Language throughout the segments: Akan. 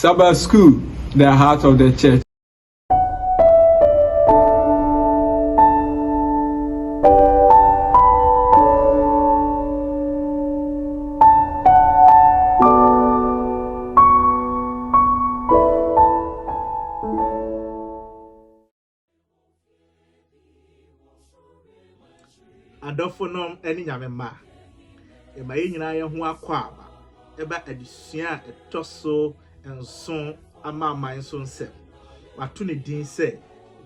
Sabbath school, the heart of the church. Adolfonom any nyamema. Ema ye nyina ye ho akwa aba. Eba adesua etoso enso ama aman so nsem. Watu ne din say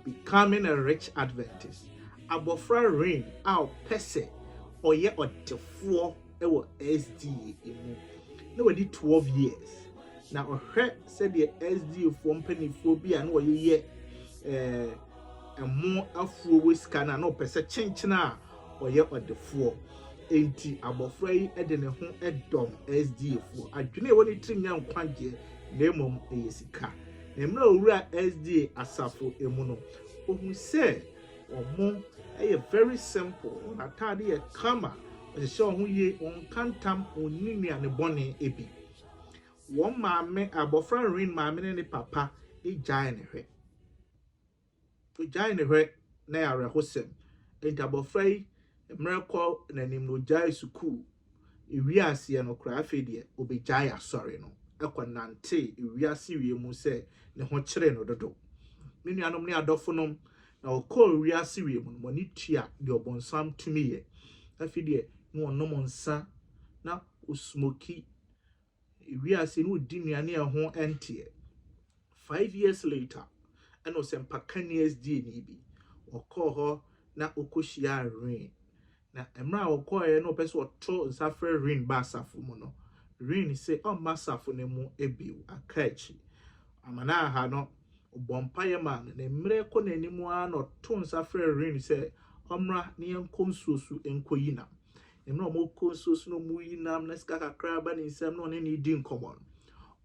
becoming a rich Adventist. Abofra rain a pese oye odefo ewo SDA emu. Na wadi 12 years. Na ohwe said the SDA fo mpanifo bi a na oye emo afuo wesika na no pese chenchena oye odefo. Enti abofra yi de ne ho edom SDA fo. Adwene woni trim nya nkwagye na emom eyesika. Emra owura SDA asafo emu no. Ohun se omo very simple. Atade ye kama. Ohye ohun ye onkantam onini ane bone ebi. Won maame abofra rin maame ne papa ejai ne hwe. Ejai ne hwe na yare hosem. Enti abofra yi mmereko nanim no jai suku ewiase no kra afedie obejai asori no ekonante ewiase wiemu se ne ho kire no dodo menuanom ne adofonom na okọ ewiase wiemu no moni tua de obonsam tumiye afedie no onom nsa na osmoki ewiase no di nuane ho entie 5 years later eno sempakani SD ni bi okọ ho na okoshia rain na emra okoye no pese oto nsafre rain ba asafo mu no rain say o masafo ne mu ebiu akachi amana ha no obompaye man na emre ko nanimu a no to nsafre rain say omra ne enkonsuosu enkoyina emra mo konsuosu no mu yinam na ska kakra ba ne nsam no ne ni di nkomon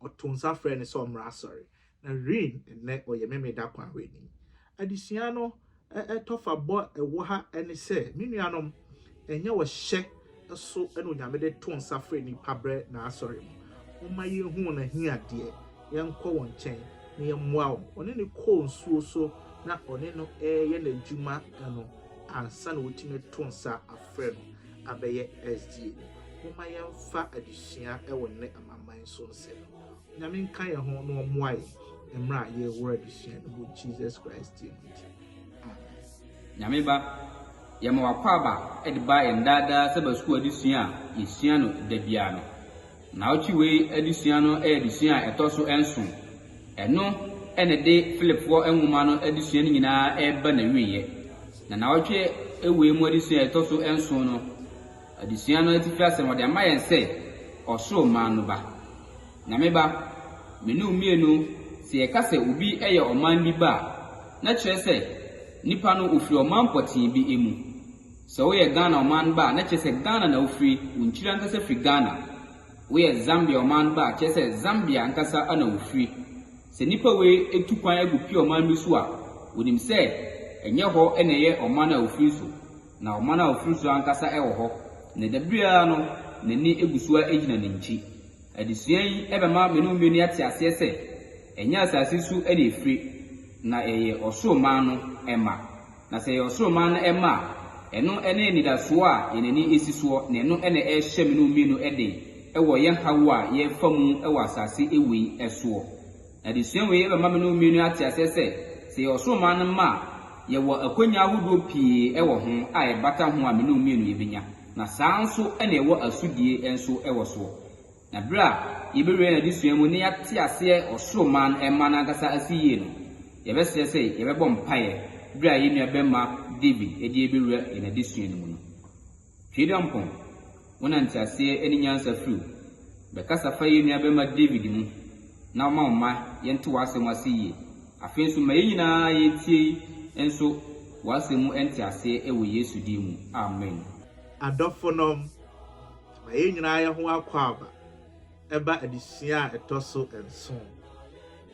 oto nsafre ne so omra sorry na rain ne oyememe da kwa weni adisia no etofa bo ewo ha ene say menuanom enye wo hye so eno nyamede to nsafre ni pabre na asori mo ma ye hu na hiade ye nko won chen na ye moa wo one ne ko nsuo so na one no ye na djuma eno ansa na wotime to nsa afre no abeye SDA mo ma ye mfa adesua ewo ne amaman so nse no nyame nka ye ho no moa ye emra ye wo adesua no Jesus Christ ye nyame ba yama wakwaba ediba endada Sabbath school adesua yesua no dabia no na ochiwe adesua no edesua etoso enso eno ene de Philipfo enwuma no adesua ni nyina eba na wiye na oche ewe mu adesua etoso enso no adesua no etifi asem ode amaye nse osoro man no ba nyame ba menu mienu se yekase ubi eye oman bi ba na kire se nipa no ofiri oman potin bi emu so we Ghana oman ba na chese Ghana na ofiri unchira nkasa fri Ghana we Zambia oman ba chese Zambia nkasa ana ofiri se nipa we etukwan agupi oman bi so a wonim se enye ho ene ye oman na ofiri so na oman na ofiri so ankasa ewo ho na dabia no nani egusua ejina ne nchi adesua yi ebema menu menu ate ase se enye asase su ene efiri na eye osoro no ema na se eye osoro no ema eno ene nidaso a yenani esiso na eno ene ehye menu menu ede ewo ye hawo a ye famu ewo asase ewi eso na desua we eba menu menu ate asese se osoro no ma ye wo akonya ahodo pie ewo ho a e bata ho a menu menu yebenya na sanso ene ewo asudie enso ewo so na bra yebere na desua mu ne ate ase osoro ema na nkasa asiye no yebese se yebebo mpaye bra ye nua bema David edi ebewura ina desua no mu no twedampo wona ntiase eni nyansa fru be kasa fa ye nua bema David mu na ma yente wasem asiye afenso ma yina ye tie enso wasemu entiase ewo Yesu di mu amen adofonom ma ye nyina ye ho akwaba eba adesua etoso enso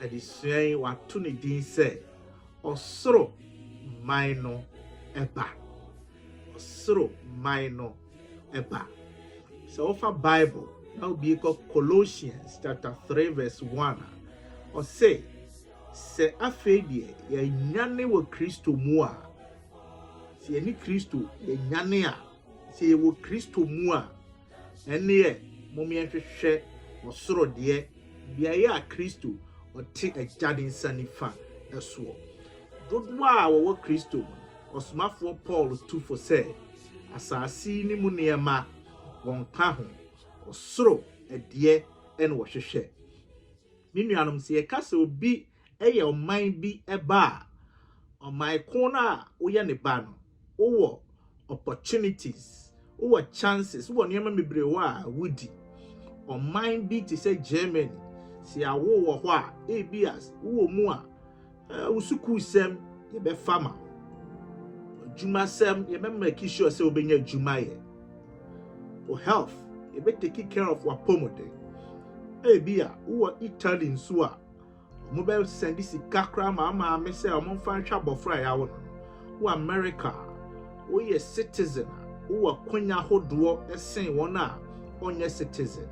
adesua yi watu ne din se osoro maino eba osoro maino eba so ofa Bible now be called Colossians chapter 3 verse 1 ɔse sɛ afei deɛ yɛnyane wɔ Kristo mu a sɛ yɛne Kristo yɛnyane a sɛ yɛwɔ Kristo mu a ɛneɛ mom yɛhwehwɛ wɔ soro deɛ beaeɛ a Kristo ɔte agya ne nsa nifa ɛsoɔ dodoɔ a wɔwɔ Kristo mu ɔsomafoɔ Paul tufo sɛ asase ne mu nneɛma wɔn ka ho ɔsoro ɛdeɛ ɛna wɔhwehwɛ me nuanom sɛ yɛka sɛ obi ɛyɛ ɔman bi ɛba a ɔman ko no a woyɛ ne ba no wowɔ opportunities wowɔ chances wowɔ nneɛma bebree wɔ a wodi ɔman bi te sɛ Germany si awo wɔ hɔ a ebias wowɔ mu a wo sukuusɛm yɛbɛfa ma adwumasɛm yɛbɛma sure sɛ wobɛnya adwuma yɛ o health yɛbɛtake care of wapɔmɔden ebia wowɔ Italy nso a ɔmo bɛ send sika kra ma maame sɛ ɔmo mfa nhwa abɔfra ya wo no wo America woyɛ citizen wowɔ konya hodoɔ ɛsen wɔn a ɔnyɛ citizen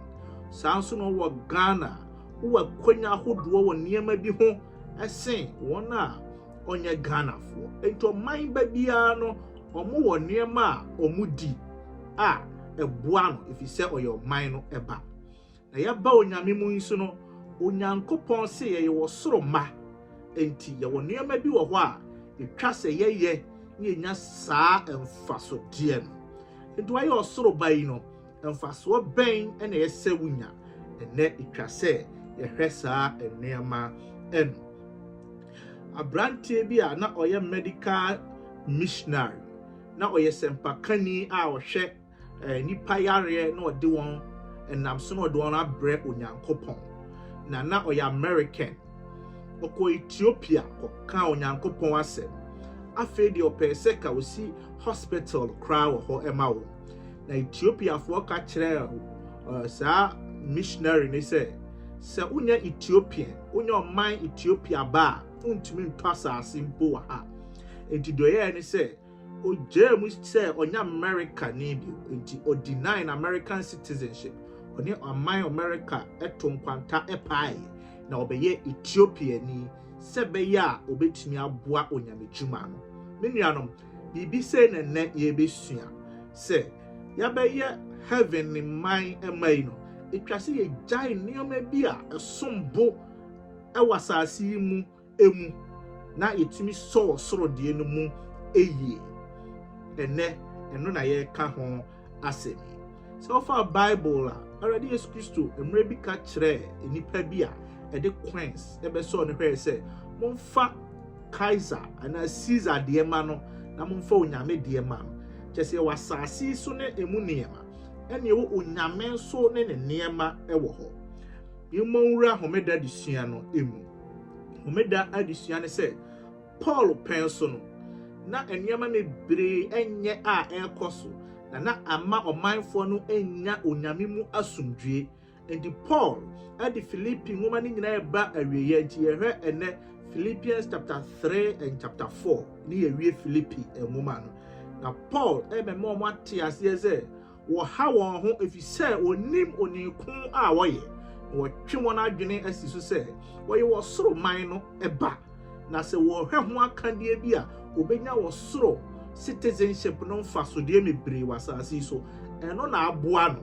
saa nso no wɔ Ghana wowɔ konya hodoɔ wɔ nneɛma bi ho ɛsen wɔn a ɔnyɛ Ghanafoɔ ento ɔman ba biara no ɔmo wɔ nneɛma a ɔmo di a ɛboa no efi sɛ ɔyɛ ɔman no ɛba na yɛba onyame mu nso no onyankopɔn se yɛyɛ wɔ soro ma enti yɛwɔ nneɛma bi wɔ hɔ a etwa sɛ yɛyɛ ne yɛnya saa mfasodeɛ no enti wayɛ ɔsoro ba yi no mfasoɔ bɛn ɛna yɛsɛ wunya ɛnɛ etwa sɛ yɛhwɛ saa nneɛma ɛno abrantie bi a na ɔyɛ medical missionary na ɔyɛ sempakani a ɔhwɛ nipa yare na ɔde wɔn ɛnam so na ɔde wɔn abrɛ onyankopɔn na ɔyɛ American ɔkɔ Ethiopia kɔka onyankopɔn asɛm afei deɛ ɔpɛ sɛ ka osi hospital kra wɔ hɔ ɛma wo na Ethiopia foɔ ka kyerɛ saa missionary ne sɛ unya Ethiopian unya ɔman Ethiopia ba untumi ntɔ asase mpo wɔ ha enti doyɛ ne sɛ ojɛ mu sɛ ɔnya America ne bi enti o deny American citizenship ɔne ɔman America ɛto nkwanta ɛpae na ɔbɛyɛ Ethiopia ni sɛ bɛyɛ a obetumi aboa onyamedwuma no me nuanom bibi sɛ nɛnɛ yɛbɛsua sɛ yɛbɛyɛ heaven ne man ɛmai no etwa sɛ yɛgyae nneɛma bi a ɛsombo ɛwɔ asase yi mu emu na yɛtumi sɔ soro deɛ no mu ɛyie ɛnɛ ɛno na yɛka ho asɛm sɛ ɔfa Bible a already Yesu Kristo mmerɛ bi ka kyerɛ nipa bi a ɛde coins ɛbɛsɔ ne hwɛ sɛ momfa Kaiser ana Caesar deɛ ma no na momfa onyame deɛ ma no kyɛ sɛ wɔ asase so ne emu nneɛma ɛne ɛwɔ onyame nso ne ne nneɛma ɛwɔ hɔ yɛmmɔnwura homeda adesua no emu homeda adesua ne sɛ Paul pɛn so no na nneɛma bebree ɛnyɛ a ɛrekɔ so na ama ɔmanfoɔ no enya onyame mu asomdwie enti Paul ɛde Philippi nwoma ne nyinaa ɛba awieyɛ nti yɛhwɛ ɛnɛ Philippians chapter 3 and chapter 4 ne yɛwie Philippi nwoma no na Paul ɛbɛma ɔmo ate aseɛ sɛ wɔha wɔn ho efi sɛ onim oniko a wɔyɛ wɔtwe wɔn adwene asi so sɛ wɔyɛ wɔ soro man no ɛba na sɛ wɔhwɛ ho akadeɛ bi a obenya wɔ soro citizenship no mfasodeɛ mebree wɔ asase so ɛno na aboa no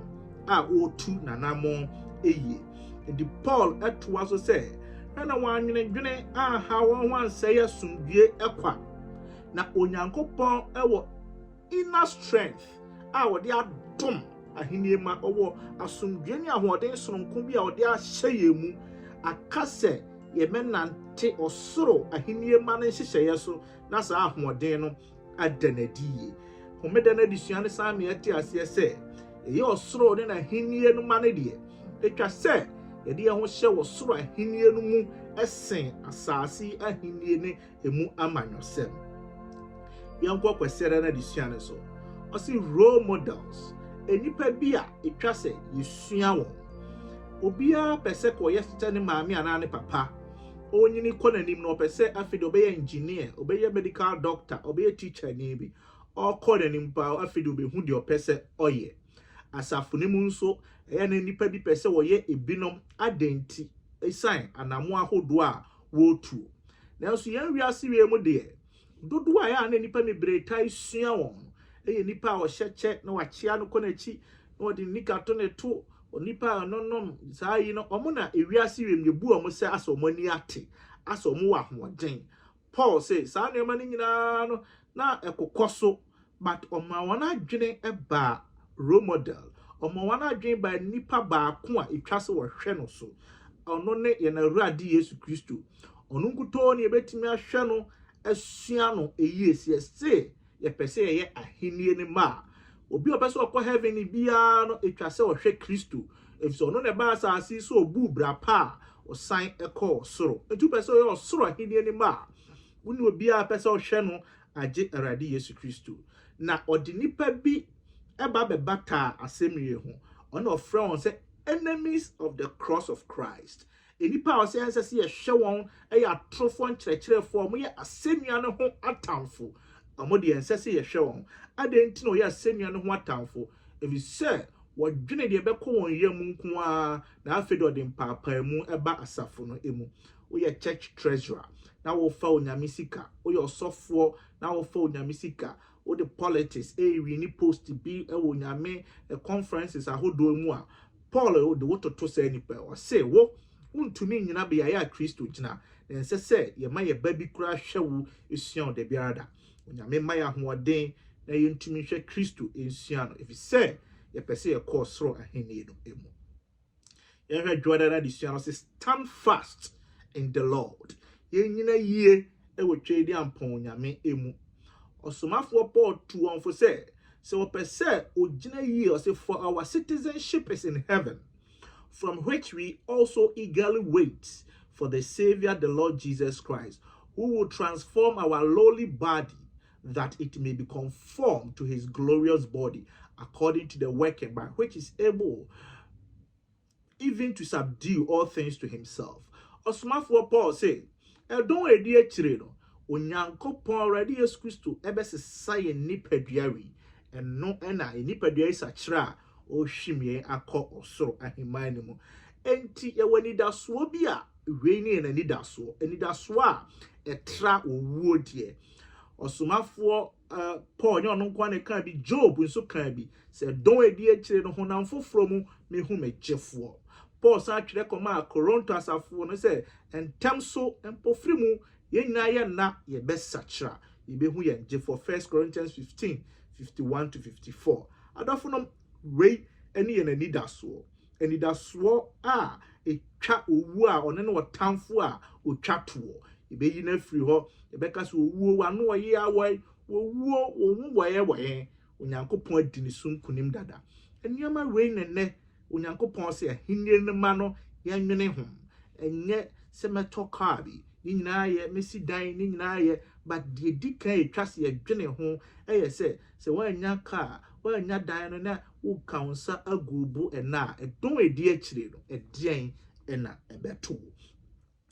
a otu nanamo ɛyie enti Paul ɛtoa so sɛ ɛna wɔanwenedwene aha wɔn ho ansɛe asomdwie ɛkwa na onyankopɔn ɛwɔ inner strength a wɔde adom ahenie ma ɔwɔ asomdwie ne ahoɔden sononko bi a wɔde ahyɛ yɛn mu aka sɛ yɛmɛnante ɔsoro ahenie ma no nhyehyɛeɛ so na saa ahoɔden no ada n'adiyie homeda no adesua ne saa me ɛte aseɛ sɛ ɛyɛ ɔsoro ne n'ahenie no ma no deɛ etwa sɛ yɛde yɛn ho hyɛ wɔ soro ahenie no mu ɛsen asase ahenie ne emu amanyɔsɛm yɛnkɔ kwasɛra no adesua ne so ɔsi role models enipa bi a etwa sɛ yɛsua wɔn obiara pɛ sɛ kɔ yɛ sɛ ne maame anaa ne papa onyini kɔ n'anim na ɔpɛ sɛ afei de ɔbɛyɛ engineer ɔbɛyɛ medical doctor ɔbɛyɛ teacher ni bi ɔkɔ n'anim pa afei de ɔbɛhu deɛ ɔpɛ sɛ ɔyɛ asafo ne mu nso ɛyɛ na nipa bi pɛ sɛ wɔyɛ ebinom adenti sign anamo ahodo a wotu nanso yan wiase wie mu de dodo a ya na nipa mebretai sua won nipa a ohyeche na wachia no konachi na odi nika to ne to onipa nonom saa yi no omo na ewiase wie myebu omo se aso mani ate aso mo wa hoden Paul say saa ne ma ni nyina no na ekokoso but omo wana adwene eba role model omo wana adwene ba nipa ba ko a etwase wo hwe no so ono ne ye na Awurade Yesu Kristo ono nkuto ne ebetimi ahwe no asua no eyesi ese ye pese ye ahenie ne ma obi opese okọ heaven ni bia no etwase wo hwe Kristo efso ono ne ba asase so obu bra pa o san ekọ soro etu pese ye osoro ahenie ne ma woni obi a pese o hwe no age Awurade Yesu Kristo na odi nipa bi eba be bata asemie ho ono ofre on say enemies of the cross of Christ enipa o say ansese ye hwe won eya trofo nkyerɛkyerɛfo mo ye asemia no ho atamfo amodi ansese ye hwe won adenti no ye asemia no ho atamfo ebi se wodwene de bɛkɔ won yam nko a na afedo de mpapa mu eba asafo no emu wo ye church treasurer na wo fa onyame sika wo ye osofo na wo fa onyame sika wo the politics we ni post bi wo nyame conferences ahodo mu a Paul de wototo say nipa o say wo untumi nyina be ya Kristo gina ense se ye ma ye ba bi kura hwewu esuan de biada onyame ma ya hoɔden na ye ntumi hwe Kristo ensuan no if say ye pese ye kɔ soro ahenie no emu ye hwe dwada de suan no say stand fast in the Lord ye nyina yie e wo twedi ampon onyame emu osomafo Paul tu on for say so pese ogina yie o say for our citizenship is in heaven from which we also eagerly wait for the Savior, the Lord Jesus Christ, who will transform our lowly body that it may be conformed to his glorious body, according to the working by which is able even to subdue all things to himself. Osmafo Paul say, "Edon edi echire no, Onyankopon already Jesus Christo ebesesa ye nipaduari, eno ena nipaduari sachira o hwimie akọ osoro ahemani mu enti ye wani daso bi a wei ne ni daso a etra owuo de osomafo Paul nyo no kwa ne kan bi Job nso kan bi se don edi akire no honam foforo mu mehu megefo Paul sa twere koma Korinto asafo no se entem so empofiri mu ye nyina ye na ye besachira ye behu ye ngefo 1 Corinthians 15:51 to 54 adofo no wei eni ye enidaso a etwa owu a one ne wotamfo a otwa to ebeyi na firi ho ebeka so owu wano oye awoi owu owu boye onyankopon adi ne sunkunim dada eniama wei nene onyankopon se ahinie ne ma no ya nwene ho enye se metoka bi ni nyina ye mesi dan ni nyina ye but de dikan etwa se adwene ho eye se wanya ka wanya dan no na wo kaunsa agubu ena edon edi akire no edien ena ebeto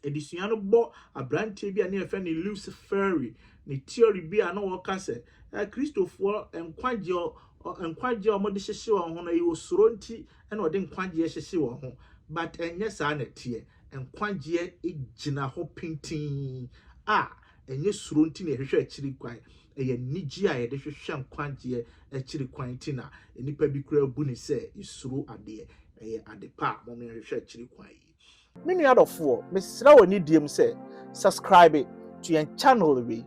edisuan no bo abrante bi a na efe ne Luciferi ne theory bi a na wo ka se Christopher enkwagye o mo de hyehye won ho na ye osoro nti ena ode nkwagye hyehye won ho but enye saa na tie enkwagye egina ho pintin a enye soro nti na ehwehwe akiri kwan eye nigi a ye de hwehwe nkwagye akiri kwan ti na enipa bi kura bu ni se isuru ade eye adepa mo me hwehwe akiri kwan yi mini adofo mesra woni diem se subscribe to your channel we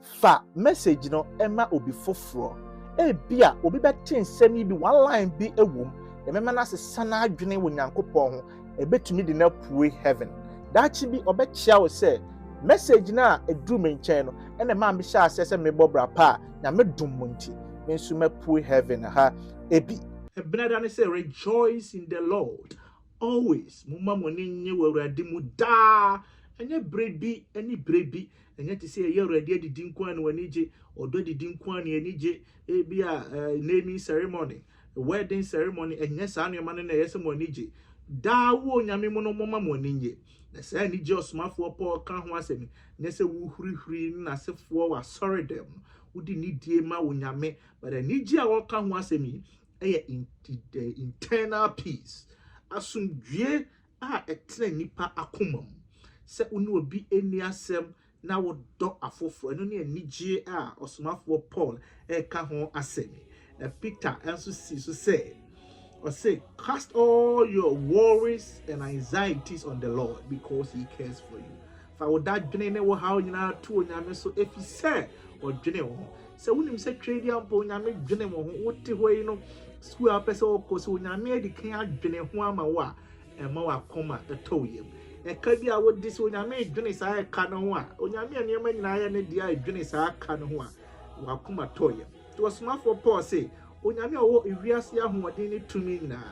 fa message no ema obi foforo bia obi beti nsemi bi one line bi ewom emema na sesa na adwene wo Nyankopon ho ebetumi de na pue heaven dachi bi obechia wo se message na edru me nchen no ene ma me sha asese me bobra pa na me dum monti me nsu me pue heaven ha ebi ebnada ne say rejoice in the Lord always mumma moni nye wo Awurade mu da enye brebi eni brebi enye ti say ye Awurade adidi nkwa na wani je odo didi nkwa na ani je ebi a naming ceremony wedding ceremony enye sa no ma na yese mo ani je da wo nyame mu no mumma moni nye na say ani je osmafo Paul kan ho asemi ne say wo hurihuri na sefo wa sorry dem wudi ni die ma wo nyame but ani je a wo kan ho asemi eye internal peace asumdue a etre nipa akoma mu se unu obi eni asem na wo do afoforo no ne anigye a osomafo Paul ka ho asemi na Peter enso si so say or say cast all your worries and anxieties on the Lord because he cares for you. Fa wo da dwene ne wo haw nyina to onyame so efi say o dwene wo se wonim se twedi ampo onyame dwene wo ho wote ho yi no school apese o ko se onyame adi kan adwene ho ama wo a ema wa koma etoyem eka bi a wo di se onyame dwene sa eka no ho a onyame anema nyina ya ne dia dwene sa aka no ho a wa koma toyem to osmafo Paul say onyame owo ewiase ahoɔden ne tumi nyina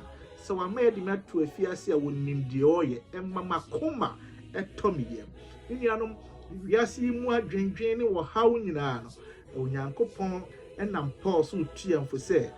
se wa ma edi mato afiase a wonim die oye ema makoma etomiyem nnuanom wiase mu adwendwen ne wo haw nyina no onyankopɔn enam Paul so tuamfo se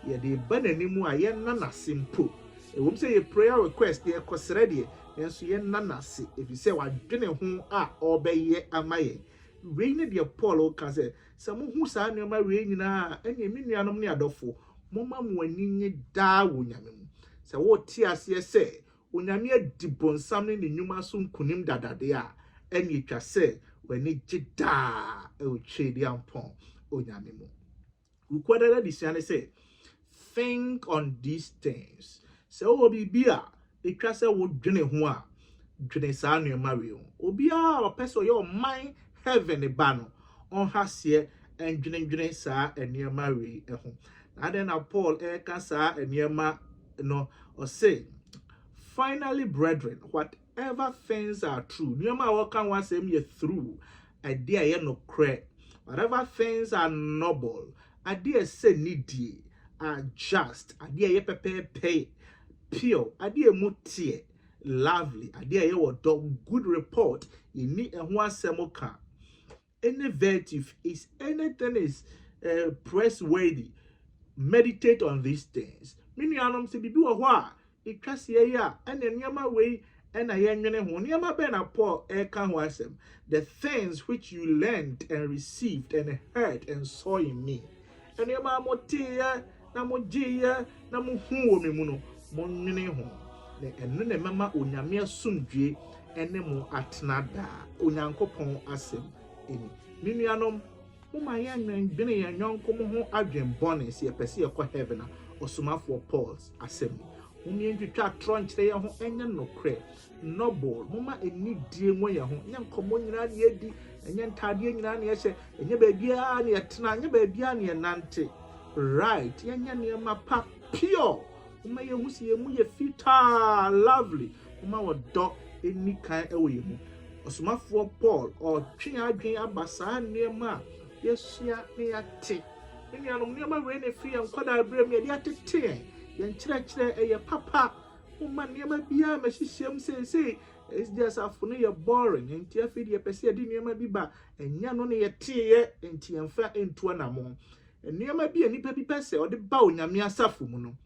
ye de ba nanimu a ye nanase mpo ewom se ye prayer request ye kosere de yenso ye nanase efi se wadwene ho a obeye amaye we ne de Paul ka se mo hu saa nneema we nyina ene emi nuanom ne adofo moma mo aninye daa wo nyame mu se wo ti ase se onyame adi bonsam ne nnwuma so nkunim dadade a ene etwa se wani gida e o twedi ampon onyame mu ukwadara di siane se think on these things se o bibia etwa se wo dwene ho a dwene saa nneema we obi a opeso ye o man heaven ba no on hase en dwene saa nneema we ho na den na Paul ka saa nneema no o say finally brethren whatever things are true nneema wo kan wasem ye through idea ye no kre whatever things are noble idea say needie are just idea ye pepe pure idea mutie lovely idea ye wo good report ini ehho asem ka any virtue is anything is praiseworthy meditate on these things minuanom se bibi wo ho a etwase ye a ene nneema we ena ye nwene ho nneema be na Paul ka ho asem the things which you learned and received and heard and saw in me nneema motie na mogie na mo hu wo me mu no mo nwene ho na eno na mama onyame asomdwe ene mo atena da onyankopɔn asem eni minuanom mo ma ye nwene ye nyonko mo ho adwen bone se ye pese ye kɔ heaven a osomafo Paul's asem mumie ntwitwa tronkyere ye ho enye nokre noble muma enidie mo ye ho nya nkomo nyina ne edi enye ntade nyina ne ye hye enye baabia ne ye tena enye baabia ne ye nante right ye nya ne ma pa pure muma ye husi ye mu ye fita lovely muma wodo eni kan ewo ye mu osomafo Paul o twe adwen abasa ne ma yesua ne yate nnuanom ne ma we ne fi enkwada abrem ye de atete yen kyerɛkyerɛ eye papa muma nneema bia ma hyehyem sei is just afunu ye boring enti afidi ye pese ye di nneema bi ba enya no ne ye teye enti emfa entu na mo nneema bi nipa bi pese o de ba onyame asafo mu no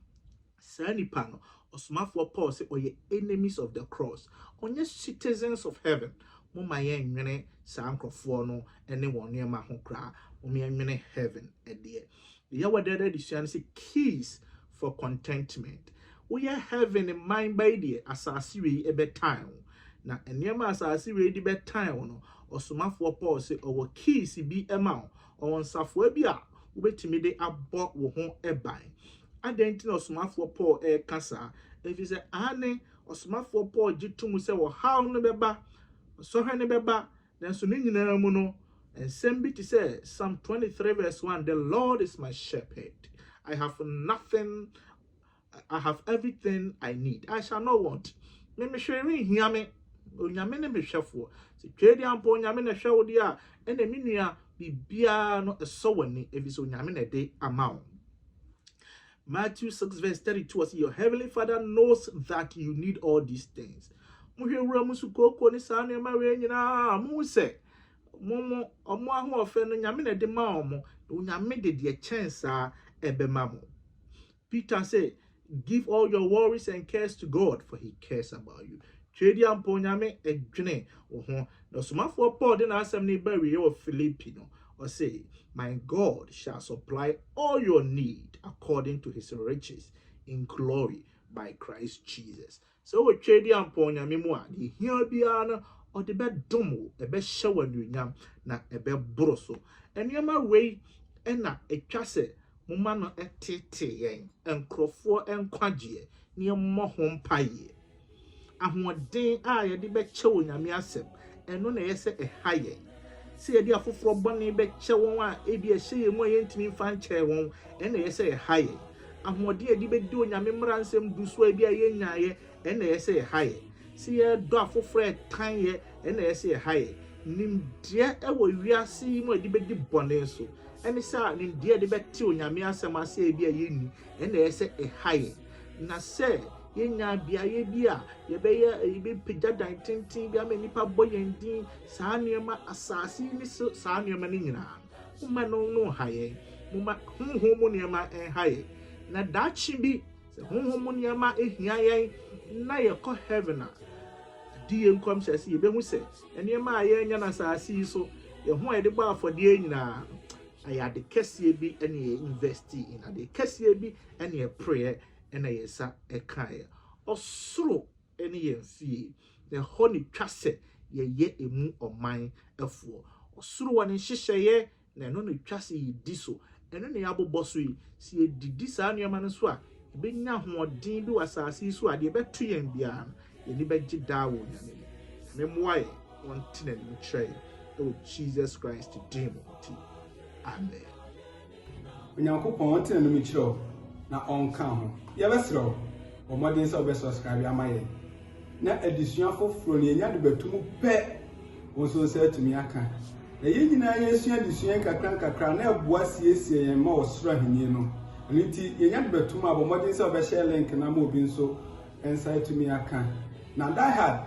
saa nipa no osomafo Paul say oye enemies of the cross onye citizens of heaven muma ye nwene saa nkrofo no ene won nneema ho kra muma ye nwene heaven ede ye wadada disuan say keys for contentment we are having in mind by the asasi we ebe time na enema asasi we di be time no osomafo Paul say our keys bi ema on safo bi a ubetimi de abo wo ho eban adenti na osomafo Paul kasa efi say ane osomafo Paul gitum say wo haw no beba so hwe ne beba then so ne nyina mu no ensem bi ti say Psalm 23 verse 1 the Lord is my shepherd I have nothing, I have everything I need. I shall not want. Me share hear me. Onyame ne me hwefo. Se twedi ampo onyame ne hwe de a ene me nua bibia no eso wani eviso onyame ne de ama. Matthew 6 verse 32 was your heavenly Father knows that you need all these things. Mo hwe wura musu kokko ni sa na ma we nyina mo se mo omo aho ofe no nyame ne de ma omo onyame de chance a ebemamo. Peter said, give all your worries and cares to God, for he cares about you. Twedi ampo nyame edwene wo ho. Na somafo Paul de na asem ne ba we o Filipino or say, my God shall supply all your need according to his riches in glory by Christ Jesus. So we trade the amponya mimwa the here biana or the bed domo a bed shower nyam na a bed broso and yama way ena a chase mumano etete yen and crofo and quadie near mohom paye. Ahoɔden a yɛde bɛkyɛ wɔ nyame asɛm ɛno na yɛsɛ ɛhaye sɛ yɛde afoforɔ bɔne bɛkyɛ wɔn a ebi ɛhyɛ yɛn mu a yɛntumi mfa nkyɛn wɔn ɛna yɛsɛ ɛhaye ahoɔden a yɛde bɛdi wɔ nyame mmara nsɛm du so a bi a yɛnyaeɛ ɛna yɛsɛ ɛhaye sɛ yɛdɔ afoforɔ ɛtan yɛ ɛna yɛsɛ ɛhaye nimdeɛ ɛwɔ wiase yi mu a yɛde bɛdi bɔne so ɛne sɛ nimdeɛ yɛde bɛte wɔ nyame asɛm ase a bi a yɛnni ɛna yɛsɛ ɛhaye na sɛ yenya biaye bia yebeye yebepagya dan tenten bia ma nipa bɔ yɛn din saa nneɛma asase ni saa nneɛma ne nyinaa moma no haye moma honhom mu nneɛma haye na daakye bi sɛ honhom mu nneɛma ehia yɛn na yɛkɔ heaven a di yɛn kom sɛ yɛbɛhu sɛ nneɛma a yɛnya na asase yi so yɛho a yɛde bɔ afɔdeɛ nyinaa ayade kɛseɛ bi ɛne invest in ade kɛseɛ bi ɛne prayer ena yesa ekae osoro ene yemfie the honey twase ye emu oman efuo osoro wone hyehyeye na eno ne twase yidi so eno ne yabobɔ so yi si edidi saa nneɛma no so a ebenya hoɔden bi wasase so ade beto yɛn bia yɛni begye daa wɔ nyame ne moae wɔnte na ne kyerɛ o Jesus Christ dim ti amen onyankopɔn wɔnte na ne kyerɛ na onka ho yɛbɛsrɛ wo modern sɛ wobɛsubscribe ama yɛn na adesua foforɔ ne yɛnya de batum pɛ wo nso sɛ atumi aka na yɛn nyinaa yɛsua adesua nkakra na ɛboa siesie yɛn ma ɔsoro ahenni no ɛno nti yɛnya de batum a modern sɛ wobɛhyɛ link na ma obi nso ɛnsa atumi aka na diehard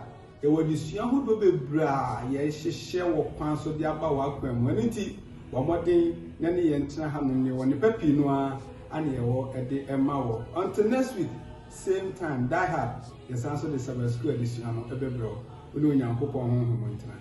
ɛwɔ adesua hodoɔ bebree a yɛhyehyɛ wɔ kwan so de aba wɔ akwan mu ɛno nti modern na ne yɛn tena ha no ne wɔ ne papi no a and you ede emawo until next week same time diehard yes answer the Sabbath school edition no ebebro unu nyankopon ho ho ntena